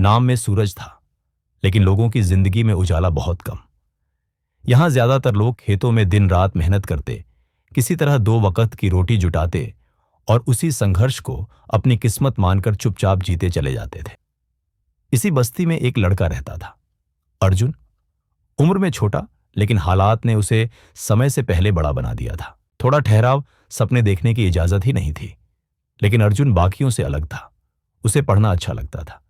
नाम में सूरज था, लेकिन लोगों की जिंदगी में उजाला बहुत कम। यहां ज्यादातर लोग खेतों में दिन रात मेहनत करते, किसी तरह दो वक्त की रोटी जुटाते और उसी संघर्ष को अपनी किस्मत मानकर चुपचाप जीते चले जाते थे। इसी बस्ती में एक लड़का रहता था, अर्जुन। उम्र में छोटा, लेकिन हालात ने उसे समय से पहले बड़ा बना दिया था। थोड़ा ठहराव, सपने देखने की इजाजत ही नहीं थी। लेकिन अर्जुन बाकियों से अलग था। उसे पढ़ना अच्छा लगता था।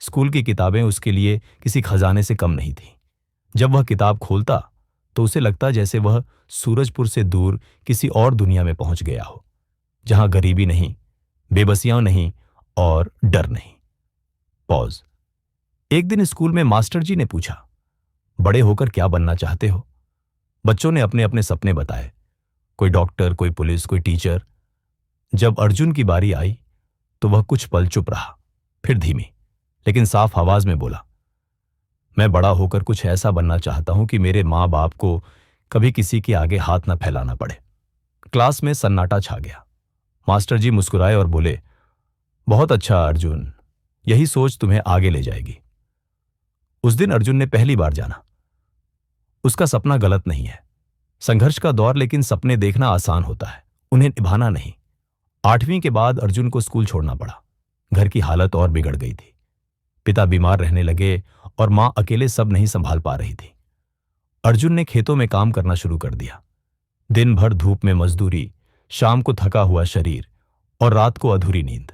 स्कूल की किताबें उसके लिए किसी खजाने से कम नहीं थी। जब वह किताब खोलता तो उसे लगता जैसे वह सूरजपुर से दूर किसी और दुनिया में पहुंच गया हो, जहां गरीबी नहीं, बेबसियां नहीं और डर नहीं। पॉज। एक दिन स्कूल में मास्टर जी ने पूछा, बड़े होकर क्या बनना चाहते हो? बच्चों ने अपने अपने सपने बताए, कोई डॉक्टर, कोई पुलिस, कोई टीचर। जब अर्जुन की बारी आई तो वह कुछ पल चुप रहा, फिर धीमी लेकिन साफ आवाज में बोला, मैं बड़ा होकर कुछ ऐसा बनना चाहता हूं कि मेरे मां बाप को कभी किसी के आगे हाथ न फैलाना पड़े। क्लास में सन्नाटा छा गया। मास्टर जी मुस्कुराए और बोले, बहुत अच्छा अर्जुन, यही सोच तुम्हें आगे ले जाएगी। उस दिन अर्जुन ने पहली बार जाना, उसका सपना गलत नहीं है, संघर्ष का दौर, लेकिन सपने देखना आसान होता है, उन्हें निभाना नहीं। 8वीं के बाद अर्जुन को स्कूल छोड़ना पड़ा। घर की हालत और बिगड़ गई थी। पिता बीमार रहने लगे और मां अकेले सब नहीं संभाल पा रही थी। अर्जुन ने खेतों में काम करना शुरू कर दिया। दिन भर धूप में मजदूरी, शाम को थका हुआ शरीर और रात को अधूरी नींद।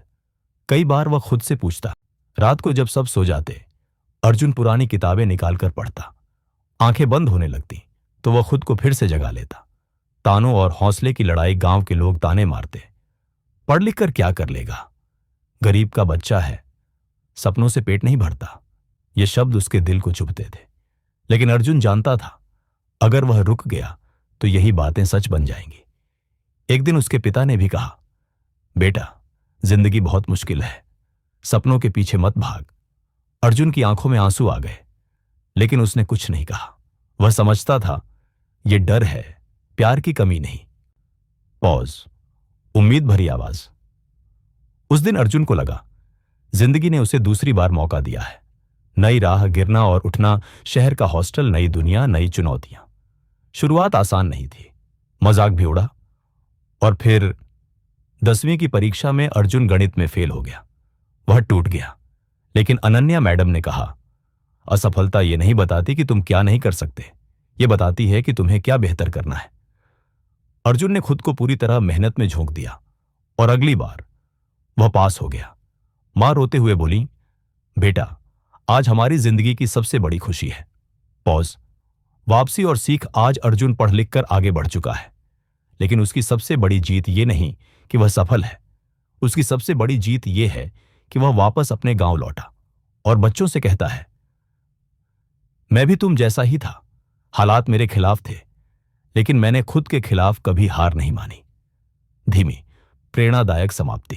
कई बार वह खुद से पूछता, रात को जब सब सो जाते, अर्जुन पुरानी किताबें निकालकर पढ़ता। आंखें बंद होने लगती तो वह खुद को फिर से जगा लेता। तानों और हौसले की लड़ाई, गांव के लोग ताने मारते, पढ़ लिख कर क्या कर लेगा, गरीब का बच्चा है, सपनों से पेट नहीं भरता। ये शब्द उसके दिल को चुभते थे। लेकिन अर्जुन जानता था, अगर वह रुक गया तो यही बातें सच बन जाएंगी। एक दिन उसके पिता ने भी कहा, बेटा, जिंदगी बहुत मुश्किल है, सपनों के पीछे मत भाग। अर्जुन की आंखों में आंसू आ गए, लेकिन उसने कुछ नहीं कहा। वह समझता था, यह डर है, प्यार की कमी नहीं। पॉज। उम्मीद भरी आवाज। उस दिन अर्जुन को लगा, जिंदगी ने उसे दूसरी बार मौका दिया है। नई राह, गिरना और उठना, शहर का हॉस्टल, नई दुनिया, नई चुनौतियां। शुरुआत आसान नहीं थी, मजाक भी उड़ा। और फिर 10वीं की परीक्षा में अर्जुन गणित में फेल हो गया। वह टूट गया। लेकिन अनन्या मैडम ने कहा, असफलता यह नहीं बताती कि तुम क्या नहीं कर सकते, यह बताती है कि तुम्हें क्या बेहतर करना है। अर्जुन ने खुद को पूरी तरह मेहनत में झोंक दिया और अगली बार वह पास हो गया। मां रोते हुए बोली, बेटा, आज हमारी जिंदगी की सबसे बड़ी खुशी है। पॉज। वापसी और सीख। आज अर्जुन पढ़ लिख कर आगे बढ़ चुका है, लेकिन उसकी सबसे बड़ी जीत यह नहीं कि वह सफल है। उसकी सबसे बड़ी जीत यह है कि वह वापस अपने गांव लौटा और बच्चों से कहता है, मैं भी तुम जैसा ही था, हालात मेरे खिलाफ थे, लेकिन मैंने खुद के खिलाफ कभी हार नहीं मानी। धीमी, प्रेरणादायक समाप्ति।